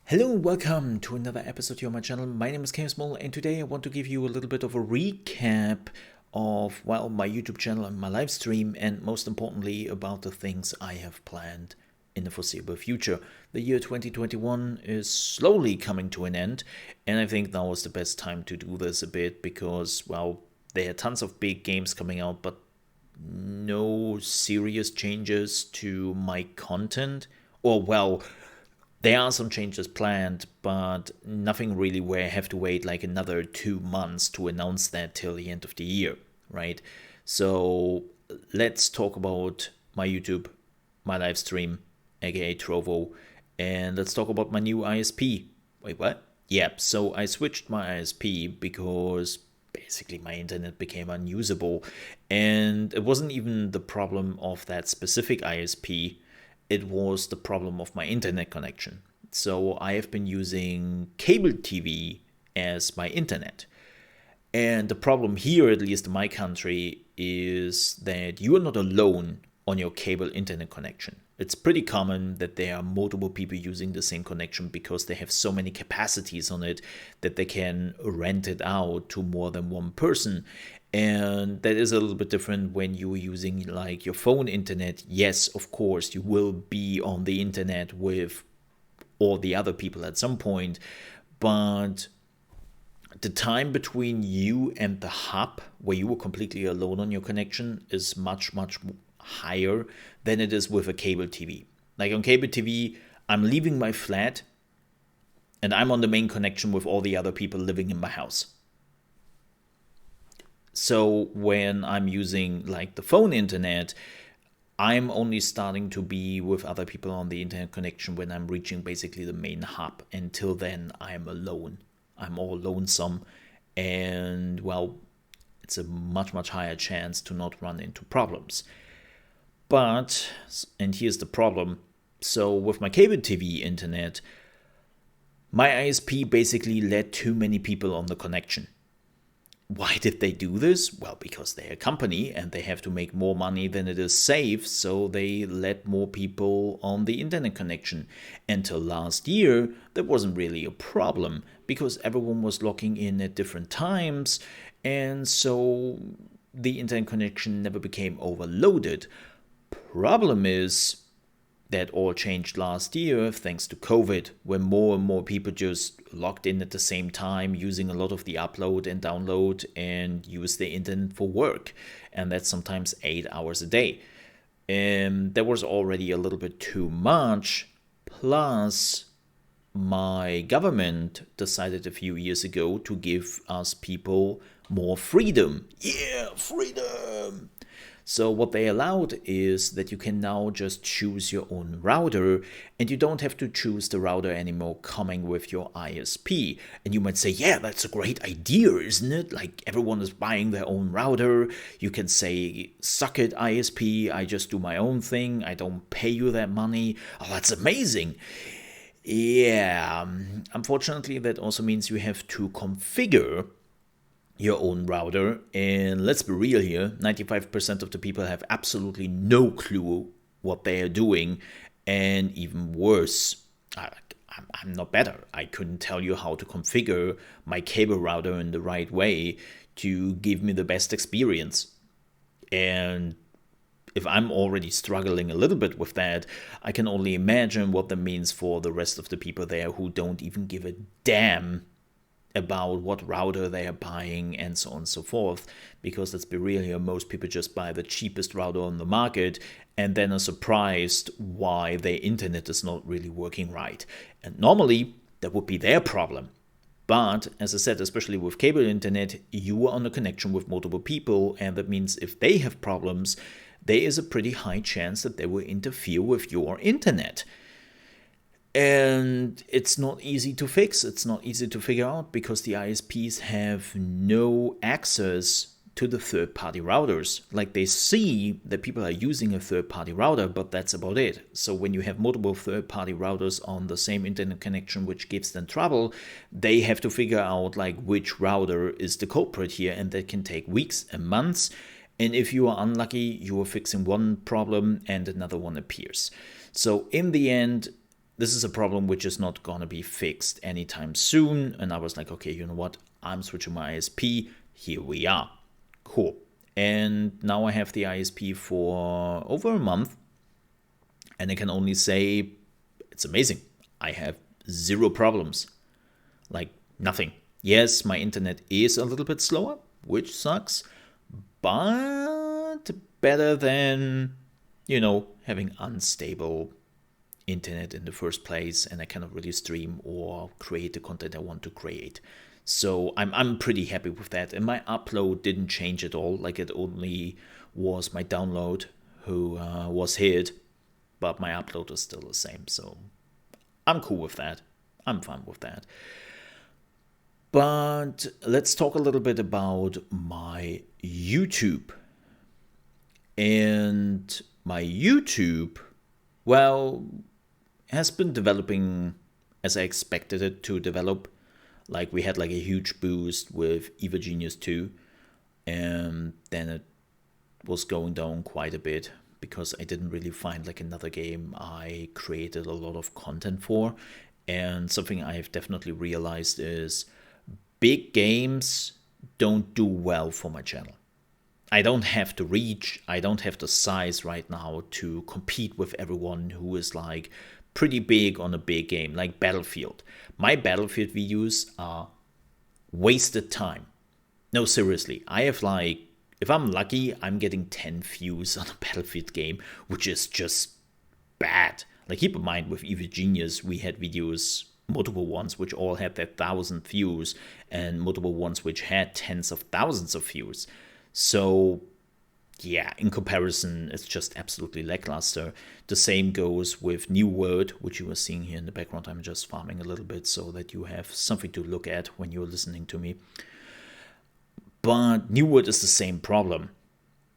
Hello and welcome to another episode here on my channel. My name is ChaosMole and today I want to give you a little bit of a recap of, my YouTube channel and my live stream, and most importantly about the things I have planned in the foreseeable future. The year 2021 is slowly coming to an end, and I think now is the best time to do this a bit because, there are tons of big games coming out, but no serious changes to my content. There are some changes planned, but nothing really where I have to wait like another 2 months to announce that till the end of the year, right? So let's talk about my YouTube, my live stream, aka Trovo, and let's talk about my new ISP. Wait, what? Yep, so I switched my ISP because basically my internet became unusable, and it wasn't even the problem of that specific ISP, it was the problem of my internet connection. So I have been using cable TV as my internet. And the problem here, at least in my country, is that you are not alone on your cable internet connection. It's pretty common that there are multiple people using the same connection because they have so many capacities on it that they can rent it out to more than one person. And that is a little bit different when you're using like your phone internet. Yes, of course, you will be on the internet with all the other people at some point, but the time between you and the hub where you were completely alone on your connection is much, much higher than it is with a cable TV. Like on cable TV, I'm leaving my flat and I'm on the main connection with all the other people living in my house. So when I'm using like the phone internet, I'm only starting to be with other people on the internet connection when I'm reaching basically the main hub. Until then, I'm alone. I'm all lonesome. And it's a much, much higher chance to not run into problems. But, and here's the problem. So with my cable TV internet, my ISP basically let too many people on the connection. Why did they do this? Well, because they're a company and they have to make more money than it is safe, so they let more people on the internet connection. Until last year, that wasn't really a problem because everyone was logging in at different times, and so the internet connection never became overloaded. Problem is, that all changed last year thanks to COVID, when more and more people just logged in at the same time, using a lot of the upload and download and use the internet for work. And that's sometimes 8 hours a day. And that was already a little bit too much. Plus, my government decided a few years ago to give us people more freedom. Yeah, freedom! So what they allowed is that you can now just choose your own router, and you don't have to choose the router anymore coming with your ISP. And you might say, yeah, that's a great idea, isn't it? Like everyone is buying their own router. You can say, suck it, ISP, I just do my own thing. I don't pay you that money. Oh, that's amazing. Yeah, unfortunately, that also means you have to configure your own router, and let's be real here, 95% of the people have absolutely no clue what they are doing, and even worse, I'm not better. I couldn't tell you how to configure my cable router in the right way to give me the best experience. And if I'm already struggling a little bit with that, I can only imagine what that means for the rest of the people there who don't even give a damn about what router they are buying and so on and so forth, because let's be real here, most people just buy the cheapest router on the market and then are surprised why their internet is not really working right. And normally that would be their problem. But as I said, especially with cable internet, you are on a connection with multiple people, and that means if they have problems, there is a pretty high chance that they will interfere with your internet. And it's not easy to fix. It's not easy to figure out because the ISPs have no access to the third-party routers. Like they see that people are using a third-party router, but that's about it. So when you have multiple third-party routers on the same internet connection, which gives them trouble, they have to figure out like which router is the culprit here, and that can take weeks and months. And if you are unlucky, you are fixing one problem and another one appears. So in the end, this is a problem which is not going to be fixed anytime soon. And I was like, okay, you know what? I'm switching my ISP. Here we are. Cool. And now I have the ISP for over a month. And I can only say it's amazing. I have zero problems. Like nothing. Yes, my internet is a little bit slower, which sucks. But better than, having unstable internet in the first place, and I cannot really stream or create the content I want to create. So I'm pretty happy with that. And my upload didn't change at all. Like, it only was my download who was hit, but my upload is still the same. So I'm cool with that. I'm fine with that. But let's talk a little bit about my YouTube. And my YouTube, well, has been developing as I expected it to develop. Like, we had like a huge boost with Evil Genius 2, and then it was going down quite a bit because I didn't really find like another game I created a lot of content for. And something I've definitely realized is big games don't do well for my channel. I don't have the reach, I don't have the size right now to compete with everyone who is like pretty big on a big game, like Battlefield. My Battlefield videos are wasted time. No, seriously, I have like, if I'm lucky, I'm getting 10 views on a Battlefield game, which is just bad. Like, keep in mind, with Evil Genius, we had videos, multiple ones, which all had their 1,000 views, and multiple ones which had tens of thousands of views. So, yeah, in comparison, it's just absolutely lackluster. The same goes with New World, which you are seeing here in the background. I'm just farming a little bit so that you have something to look at when you're listening to me. But New World is the same problem.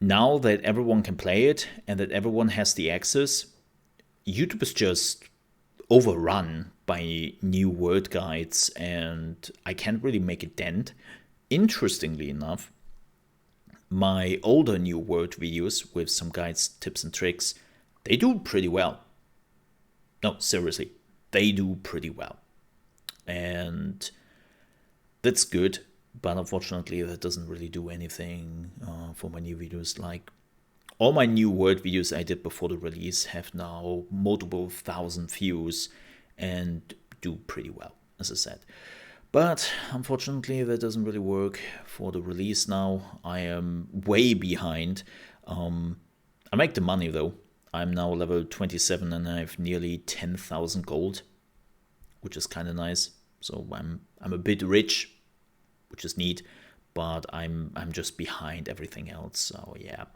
Now that everyone can play it and that everyone has the access, YouTube is just overrun by new word guides, and I can't really make a dent. Interestingly enough, my older new word videos with some guides, tips and tricks, they do pretty well. No, seriously, they do pretty well. And that's good, but unfortunately that doesn't really do anything for my new videos. Like, all my new word videos I did before the release have now multiple thousand views and do pretty well, as I said. But unfortunately, that doesn't really work for the release now. I am way behind. I make the money though. I'm now level 27 and I have nearly 10,000 gold, which is kind of nice. So I'm a bit rich, which is neat, but I'm just behind everything else. So yeah.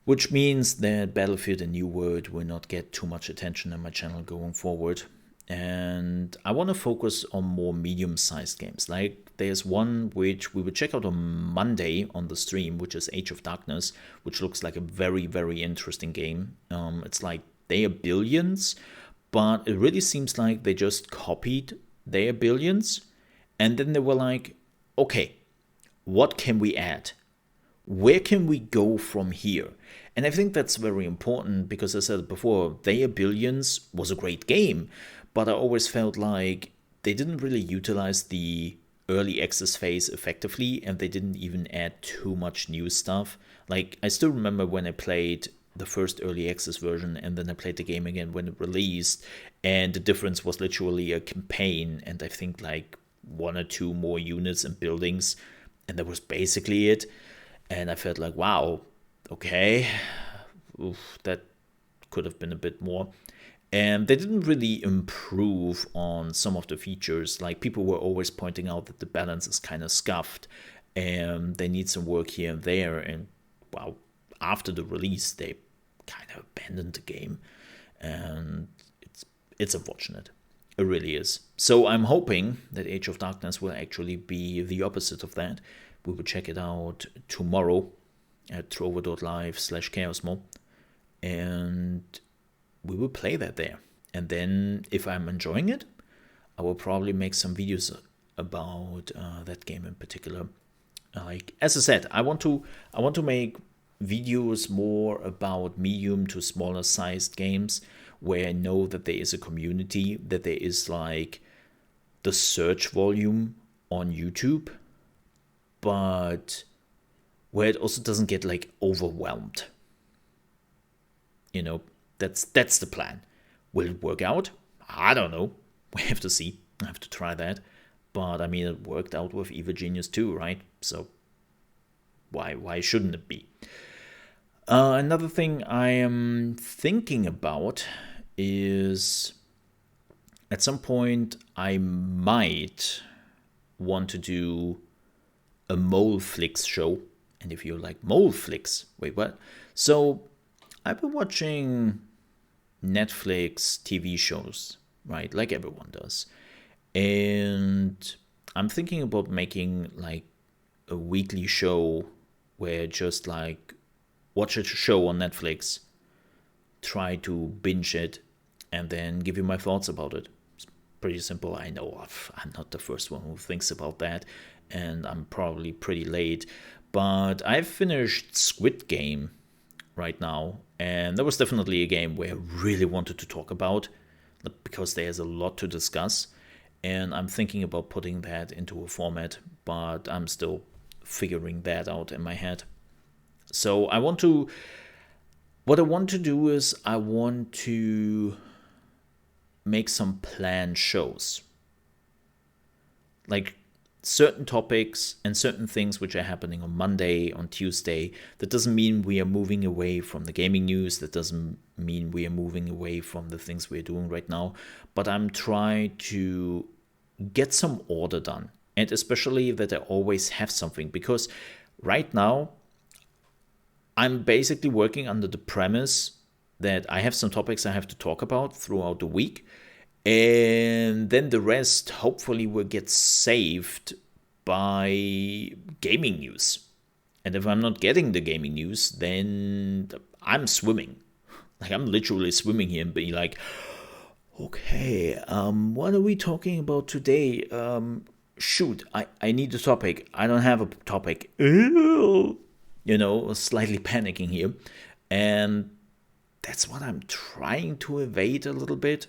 Which means that Battlefield and New World will not get too much attention on my channel going forward. And I want to focus on more medium-sized games. Like, there's one which we will check out on Monday on the stream, which is Age of Darkness, which looks like a very, very interesting game. It's like they are Billions, but it really seems like they just copied their Billions, and then they were like, okay, what can we add? Where can we go from here? And I think that's very important because, as I said before, They Are Billions was a great game, but I always felt like they didn't really utilize the early access phase effectively, and they didn't even add too much new stuff. Like, I still remember when I played the first early access version and then I played the game again when it released, and the difference was literally a campaign and I think like 1 or 2 more units and buildings, and that was basically it. And I felt like, wow, okay, that could have been a bit more. And they didn't really improve on some of the features. Like, people were always pointing out that the balance is kind of scuffed and they need some work here and there. And wow, after the release, they kind of abandoned the game. And it's unfortunate. It really is. So I'm hoping that Age of Darkness will actually be the opposite of that. We will check it out tomorrow at trovo.live/ChaosMole, and we will play that there. And then, if I'm enjoying it, I will probably make some videos about that game in particular. Like, as I said, I want to make videos more about medium to smaller sized games, where I know that there is a community, that there is like the search volume on YouTube, but where it also doesn't get like overwhelmed. That's the plan. Will it work out? I don't know. We have to see. I have to try that. But I mean, it worked out with Eva Genius too, right? So why shouldn't it be? Another thing I am thinking about is at some point I might want to do a mole flicks show. And if you like mole flicks, wait, what? So I've been watching Netflix TV shows, right? Like everyone does. And I'm thinking about making like a weekly show where just like watch a show on Netflix, try to binge it, and then give you my thoughts about it. It's pretty simple. I know I'm not the first one who thinks about that, and I'm probably pretty late. But I've finished Squid Game right now, and that was definitely a game where I really wanted to talk about because there's a lot to discuss, and I'm thinking about putting that into a format, but I'm still figuring that out in my head. So what I want to do is I want to make some planned shows. Like certain topics and certain things which are happening on Monday, on Tuesday. That doesn't mean we are moving away from the gaming news. That doesn't mean we are moving away from the things we're doing right now. But I'm trying to get some order done. And especially that I always have something. Because right now, I'm basically working under the premise that I have some topics I have to talk about throughout the week. And then the rest hopefully will get saved by gaming news. And if I'm not getting the gaming news, then I'm swimming. Like I'm literally swimming here and be like, okay, what are we talking about today? Shoot, I need a topic. I don't have a topic. Slightly panicking here. And that's what I'm trying to evade a little bit.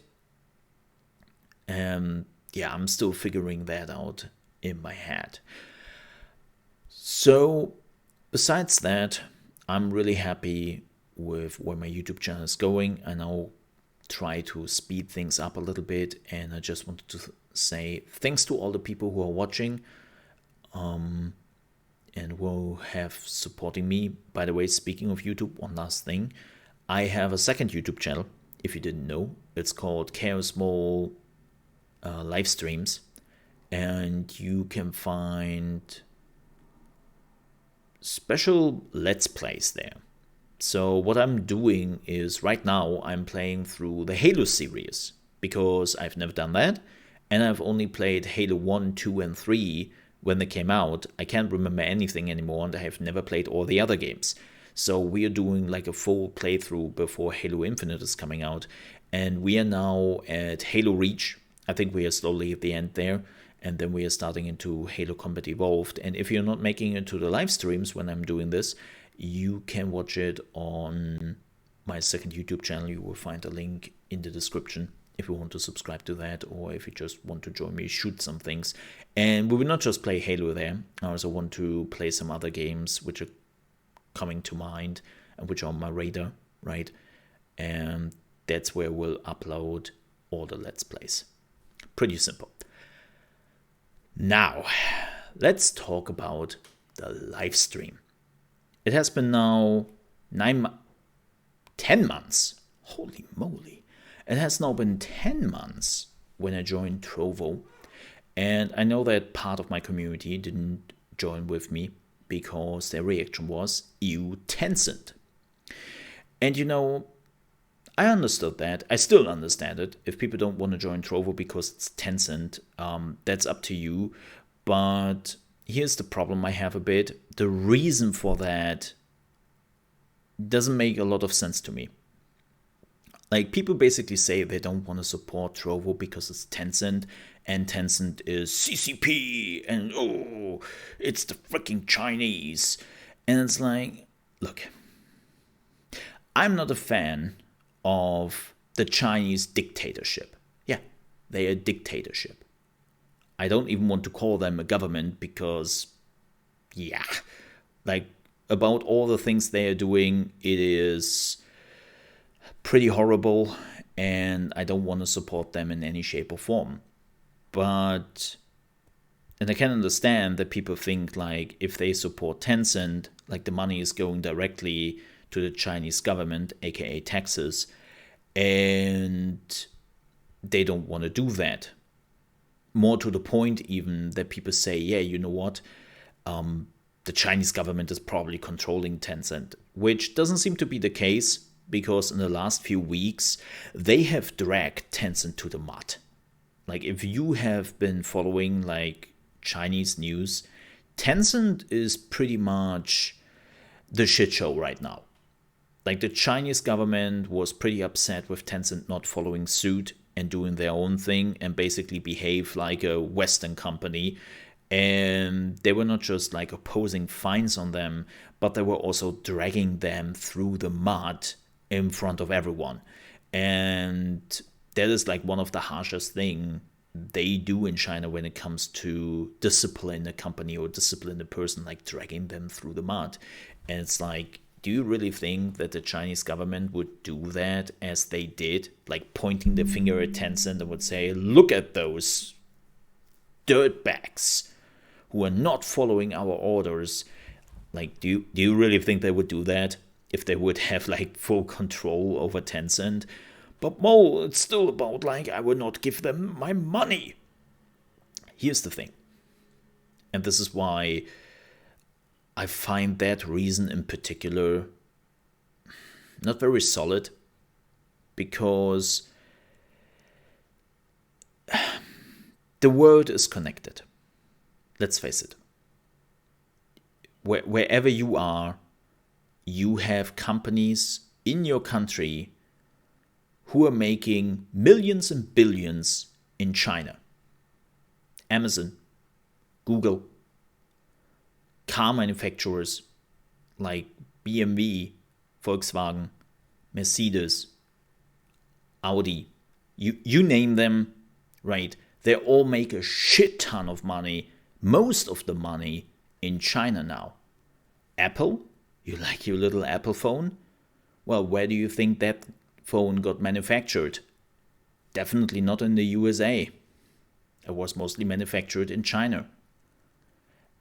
I'm still figuring that out in my head. So, besides that, I'm really happy with where my YouTube channel is going. I now try to speed things up a little bit, and I just wanted to say thanks to all the people who are watching and who have supporting me. By the way, speaking of YouTube, one last thing. I have a second YouTube channel, if you didn't know. It's called ChaosMole live streams, and you can find special let's plays there. So what I'm doing is right now I'm playing through the Halo series because I've never done that, and I've only played Halo 1, 2, and 3 when they came out. I can't remember anything anymore, and I have never played all the other games. So we are doing like a full playthrough before Halo Infinite is coming out, and we are now at Halo Reach. I think we are slowly at the end there, and then we are starting into Halo Combat Evolved. And if you're not making it to the live streams when I'm doing this, you can watch it on my second YouTube channel. You will find a link in the description if you want to subscribe to that, or if you just want to join me, shoot some things. And we will not just play Halo there. I also want to play some other games which are coming to mind and which are on my radar, right? And that's where we'll upload all the Let's Plays. Pretty simple. Now, let's talk about the live stream. It has been now 10 months. Holy moly. It has now been 10 months when I joined Trovo. And I know that part of my community didn't join with me because their reaction was, ew, Tencent. And I understood that. I still understand it. If people don't want to join Trovo because it's Tencent, that's up to you. But here's the problem I have a bit. The reason for that doesn't make a lot of sense to me. Like, people basically say they don't want to support Trovo because it's Tencent, and Tencent is CCP, and it's the freaking Chinese. And it's like, look, I'm not a fan of the Chinese dictatorship. Yeah, they're a dictatorship. I don't even want to call them a government because, yeah, like about all the things they are doing, it is pretty horrible, and I don't want to support them in any shape or form. But, and I can understand that people think like if they support Tencent, like the money is going directly to the Chinese government, aka taxes, and they don't want to do that. More to the point, even that people say, yeah, you know what? The Chinese government is probably controlling Tencent, which doesn't seem to be the case because in the last few weeks, they have dragged Tencent to the mud. Like, if you have been following like Chinese news, Tencent is pretty much the shit show right now. Like, the Chinese government was pretty upset with Tencent not following suit and doing their own thing and basically behave like a Western company. And they were not just like opposing fines on them, but they were also dragging them through the mud in front of everyone. And that is like one of the harshest thing they do in China when it comes to discipline a company or discipline a person, like dragging them through the mud. And it's like, do you really think that the Chinese government would do that as they did? Like pointing the finger at Tencent and would say, look at those dirtbags who are not following our orders. Like, do you really think they would do that if they would have like full control over Tencent? But Mo, it's still about like, I will not give them my money. Here's the thing. And this is why I find that reason in particular not very solid, because the world is connected. Let's face it. Wherever you are, you have companies in your country who are making millions and billions in China. Amazon, Google, car manufacturers like BMW, Volkswagen, Mercedes, Audi, you name them, right? They all make a shit ton of money, most of the money in China now. Apple, you like your little Apple phone? Well, where do you think that phone got manufactured? Definitely not in the USA. It was mostly manufactured in China.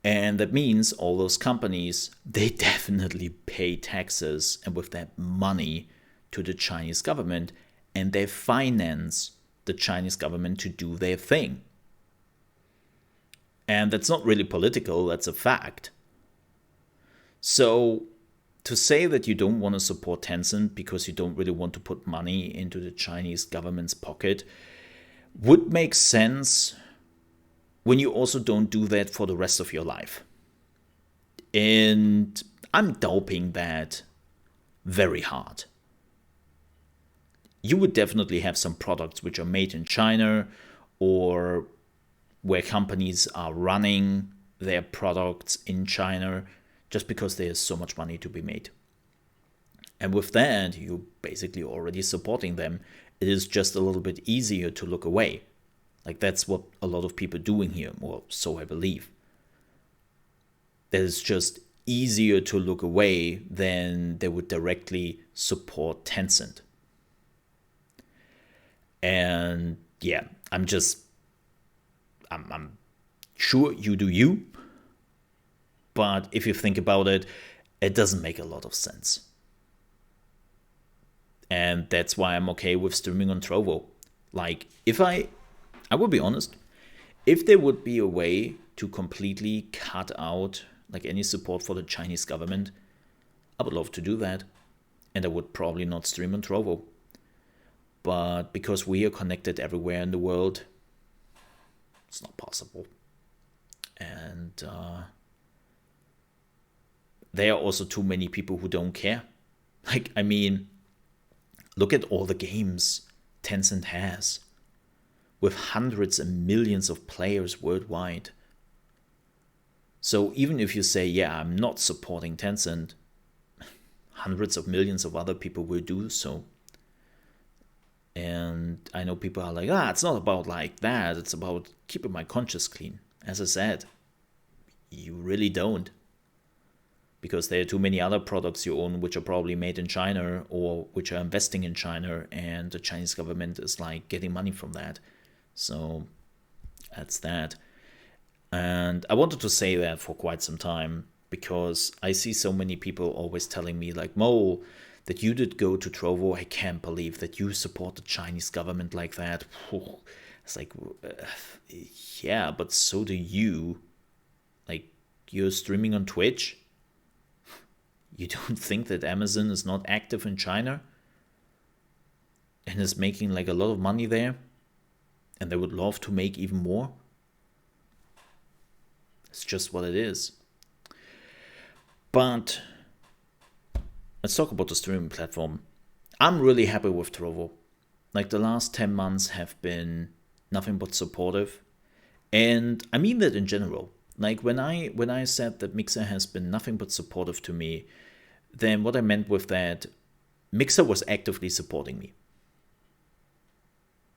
And that means all those companies, they definitely pay taxes and with that money to the Chinese government, and they finance the Chinese government to do their thing. And that's not really political, that's a fact. So to say that you don't want to support Tencent because you don't really want to put money into the Chinese government's pocket would make sense when you also don't do that for the rest of your life. And I'm doubting that very hard. You would definitely have some products which are made in China or where companies are running their products in China just because there's so much money to be made. And with that, you're basically already supporting them. It is just a little bit easier to look away. Like, that's what a lot of people are doing here, or so I believe. That it's just easier to look away than they would directly support Tencent. And yeah, I'm sure you do you. But if you think about it, it doesn't make a lot of sense. And that's why I'm okay with streaming on Trovo. Like, if I will be honest, if there would be a way to completely cut out like any support for the Chinese government, I would love to do that. And I would probably not stream on Trovo. But because we are connected everywhere in the world, it's not possible. And there are also too many people who don't care. Like, I mean, look at all the games Tencent has, with hundreds and millions of players worldwide. So even if you say, yeah, I'm not supporting Tencent, hundreds of millions of other people will do so. And I know people are like, it's not about like that. It's about keeping my conscience clean. As I said, you really don't. Because there are too many other products you own which are probably made in China or which are investing in China, and the Chinese government is like getting money from that. So that's that. And I wanted to say that for quite some time because I see so many people always telling me like, Mole, that you did go to Trovo. I can't believe that you support the Chinese government like that. It's like, yeah, but so do you. Like, you're streaming on Twitch. You don't think that Amazon is not active in China and is making like a lot of money there, and they would love to make even more? It's just what it is. But let's talk about the streaming platform. I'm really happy with Trovo. Like, the last 10 months have been nothing but supportive. And I mean that in general. Like, when I said that Mixer has been nothing but supportive to me, then what I meant with that, Mixer was actively supporting me.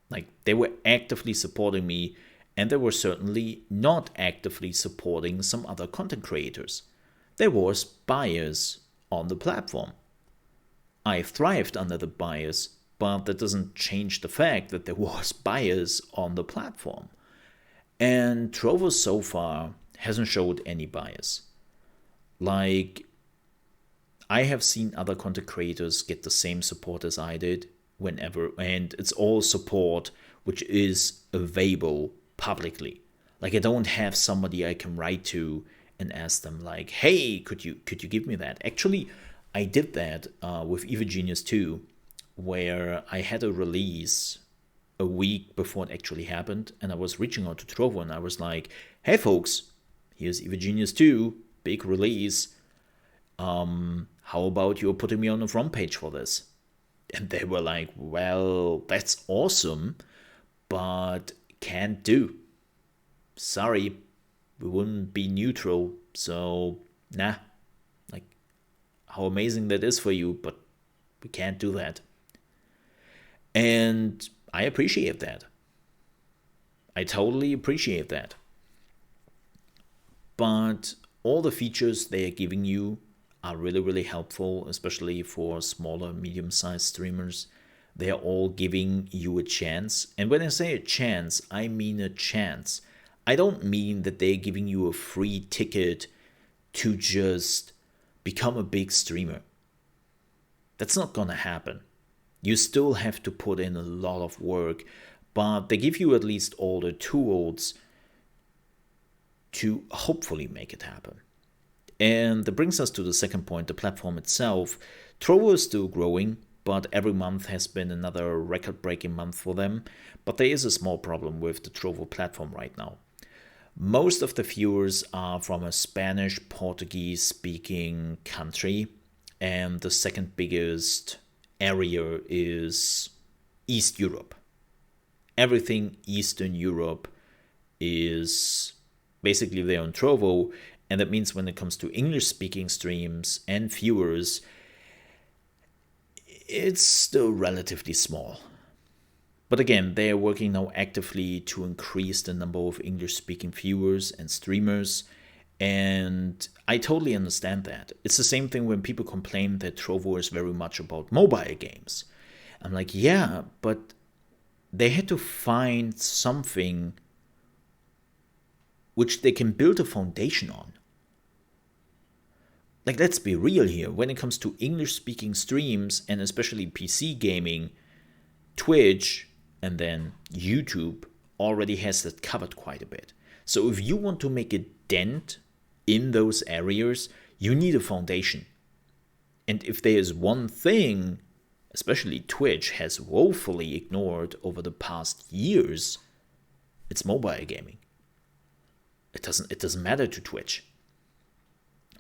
Like, they were actively supporting me, and they were certainly not actively supporting some other content creators. There was bias on the platform. I thrived under the bias, but that doesn't change the fact that there was bias on the platform. And Trovo so far hasn't showed any bias. Like, I have seen other content creators get the same support as I did whenever, and it's all support which is available publicly. Like, I don't have somebody I can write to and ask them like, hey, could you give me that? Actually, I did that with Evil Genius 2, where I had a release a week before it actually happened, and I was reaching out to Trovo and I was like, hey folks, here's Evil Genius 2, big release. How about you putting me on the front page for this? And they were like, well, that's awesome, but can't do. Sorry, we wouldn't be neutral, so nah. Like, how amazing that is for you, but we can't do that. And I appreciate that. I totally appreciate that. But all the features they are giving you are really, really helpful, especially for smaller, medium-sized streamers. They are all giving you a chance. And when I say a chance, I mean a chance. I don't mean that they're giving you a free ticket to just become a big streamer. That's not gonna happen. You still have to put in a lot of work, but they give you at least all the tools to hopefully make it happen. And that brings us to the second point, the platform itself. Trovo is still growing, but every month has been another record-breaking month for them. But there is a small problem with the Trovo platform right now. Most of the viewers are from a Spanish, Portuguese-speaking country, and the second biggest area is East Europe. Everything Eastern Europe is basically there on Trovo, and that means when it comes to English-speaking streams and viewers, it's still relatively small. But again, they are working now actively to increase the number of English-speaking viewers and streamers, and I totally understand that. It's the same thing when people complain that Trovo is very much about mobile games. I'm like, yeah, but they had to find something which they can build a foundation on. Like, let's be real here. When it comes to English-speaking streams, and especially PC gaming, Twitch and then YouTube already has that covered quite a bit. So if you want to make a dent in those areas, you need a foundation. And if there is one thing, especially Twitch has woefully ignored over the past years, it's mobile gaming. It doesn't matter to Twitch.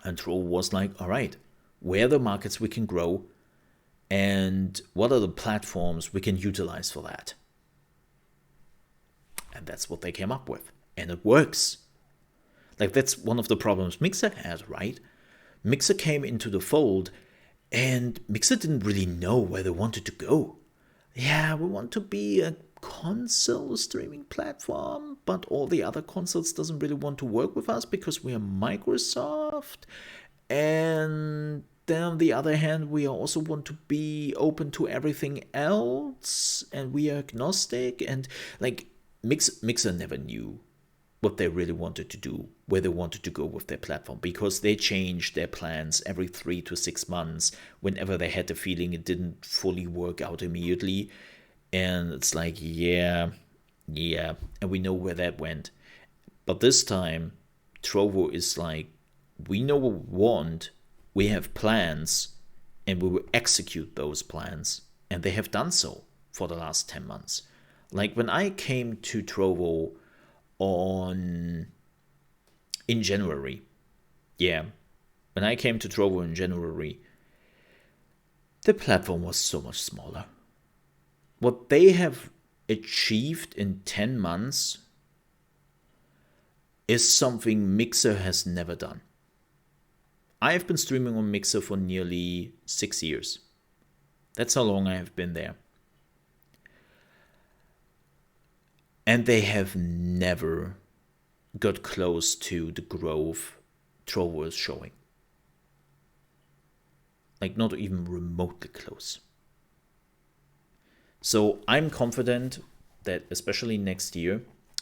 And Trovo was like, all right, where are the markets we can grow, and what are the platforms we can utilize for that? And that's what they came up with. And it works. Like, that's one of the problems Mixer had, right? Mixer came into the fold, and Mixer didn't really know where they wanted to go. yeah, we want to be a console streaming platform, but all the other consoles doesn't really want to work with us because we are Microsoft. And then on the other hand, we also want to be open to everything else, and we are agnostic. And like Mixer never knew what they really wanted to do, where they wanted to go with their platform, because they changed their plans every 3 to 6 months whenever they had the feeling it didn't fully work out immediately. And it's like, yeah, and we know where that went. But this time, Trovo is like, we know what we want, we have plans, and we will execute those plans. And they have done so for the last 10 months. Like when I came to Trovo in January, yeah, when I came to Trovo in January, the platform was so much smaller. What they have achieved in 10 months is something Mixer has never done. I have been streaming on Mixer for nearly 6 years. That's how long I have been there. And they have never got close to the growth Trovo is showing. Like, not even remotely close. So I'm confident that especially next year,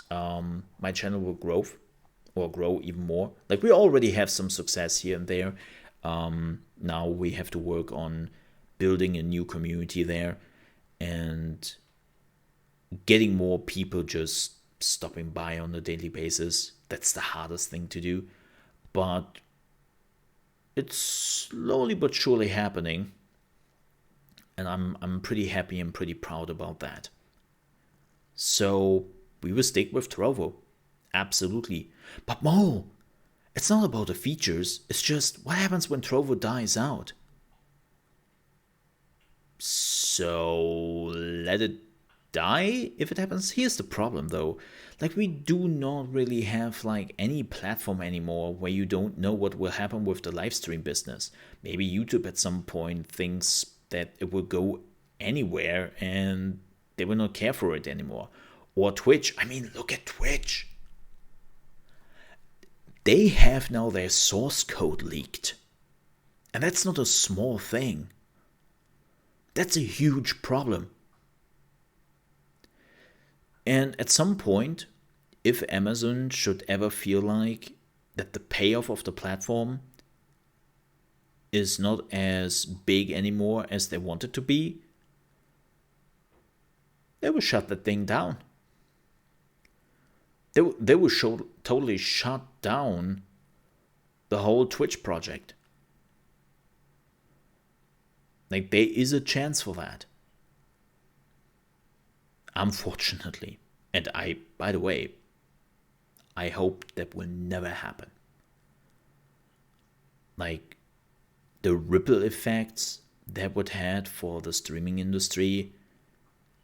my channel will grow even more. Like, we already have some success here and there. Now we have to work on building a new community there and getting more people just stopping by on a daily basis. That's the hardest thing to do. But it's slowly but surely happening. And I'm pretty happy and pretty proud about that. So we will stick with Trovo. Absolutely. But Mo, it's not about the features. It's just what happens when Trovo dies out. So let it die if it happens. Here's the problem though. Like, we do not really have like any platform anymore where you don't know what will happen with the live stream business. Maybe YouTube at some point thinks that it will go anywhere and they will not care for it anymore. Or Twitch. I mean, look at Twitch. They have now their source code leaked. And that's not a small thing. That's a huge problem. And at some point, if Amazon should ever feel like that the payoff of the platform is not as big anymore as they want it to be, they will shut that thing down. They will totally shut down the whole Twitch project. Like, there is a chance for that. Unfortunately. And by the way, I hope that will never happen. Like, the ripple effects that would have for the streaming industry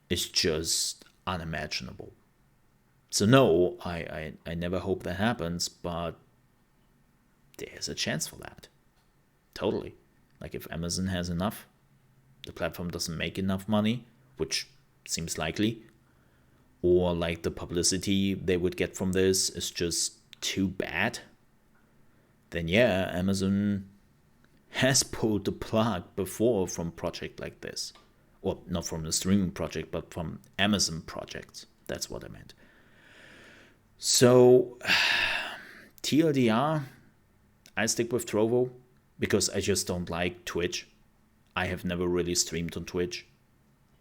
is just unimaginable. So no, I never hope that happens, but there's a chance for that. Totally. Like, if Amazon has enough, the platform doesn't make enough money, which seems likely, or like the publicity they would get from this is just too bad, then yeah, Amazon has pulled the plug before from project like this. Well, not from the streaming project, but from Amazon projects. That's what I meant. So, TLDR, I stick with Trovo because I just don't like Twitch. I have never really streamed on Twitch.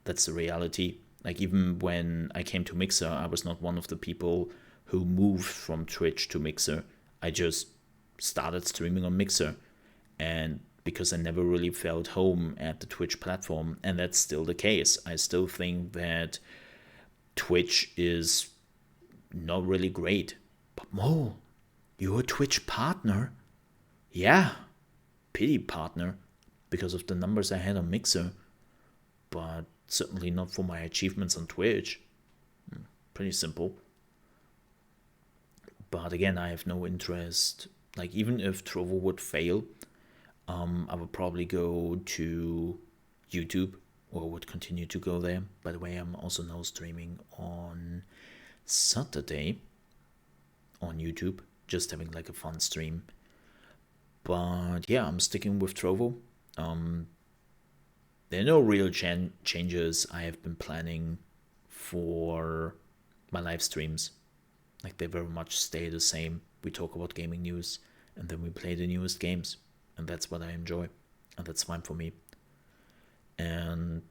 That's the reality. Like, even when I came to Mixer, I was not one of the people who moved from Twitch to Mixer. I just started streaming on Mixer. And because I never really felt home at the Twitch platform, and that's still the case. I still think that Twitch is not really great. But Mo, you're a Twitch partner? Yeah, pity partner, because of the numbers I had on Mixer, but certainly not for my achievements on Twitch. Pretty simple. But again, I have no interest. Like, even if Trovo would fail, I would probably go to YouTube or would continue to go there. By the way, I'm also now streaming on Saturday on YouTube, just having like a fun stream. But yeah, I'm sticking with Trovo. There are no real changes I have been planning for my live streams. Like, they very much stay the same. We talk about gaming news, and then we play the newest games, and that's what I enjoy, and that's fine for me. And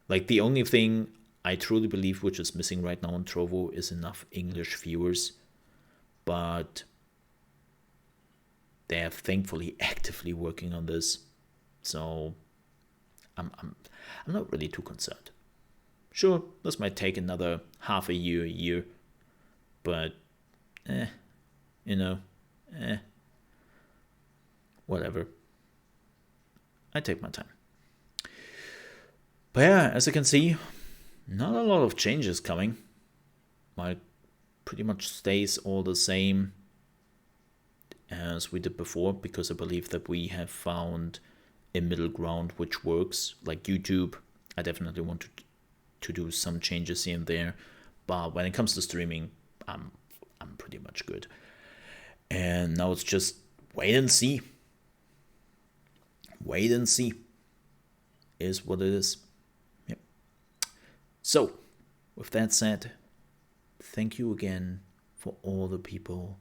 like, the only thing I truly believe which is missing right now on Trovo is enough English viewers, but they are thankfully actively working on this, so I'm not really too concerned. Sure, this might take another half a year, but whatever. I take my time. But yeah, as you can see, not a lot of changes coming. Like, pretty much stays all the same as we did before, because I believe that we have found a middle ground which works. Like YouTube, I definitely want to do some changes here and there, but when it comes to streaming, I'm pretty much good. And now it's just wait and see. Wait and see is what it is. Yep. So, with that said, thank you again for all the people,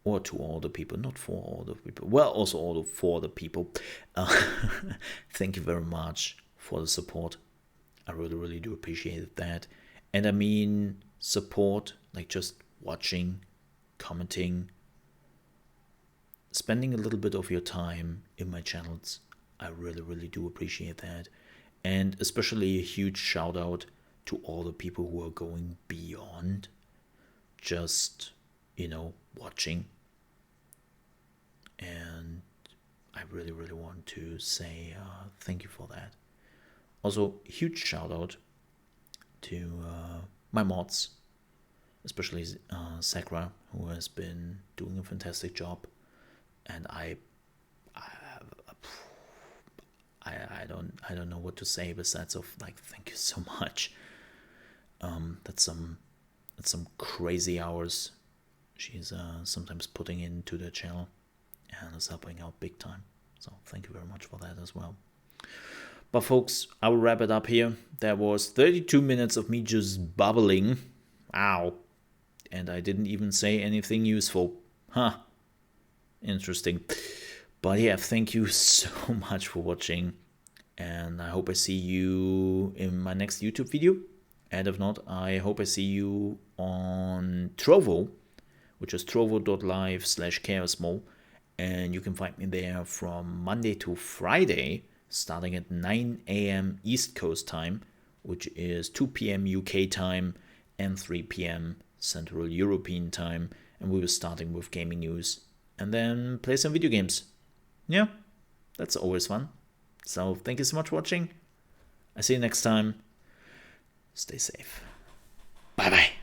or to all the people, not for all the people, well, also for the people. Thank you very much for the support. I really, really do appreciate that. And I mean support, like just watching, commenting, spending a little bit of your time in my channels. I really, really do appreciate that. And especially a huge shout out to all the people who are going beyond just, watching. And I really, really want to say thank you for that. Also, huge shout out to my mods, especially Sakura, who has been doing a fantastic job. And I don't know what to say besides of like thank you so much. That's some crazy hours she's sometimes putting into the channel, and is helping out big time. So thank you very much for that as well. But folks, I will wrap it up here. There was 32 minutes of me just babbling. Ow. And I didn't even say anything useful. Huh. Interesting. But yeah, thank you so much for watching. And I hope I see you in my next YouTube video. And if not, I hope I see you on Trovo, which is trovo.live/ChaosMole. And you can find me there from Monday to Friday, starting at 9 a.m. East Coast time, which is 2 p.m. UK time and 3 p.m. Central European time. And we were starting with gaming news and then play some video games. Yeah, that's always fun. So thank you so much for watching. I see you next time. Stay safe. Bye-bye.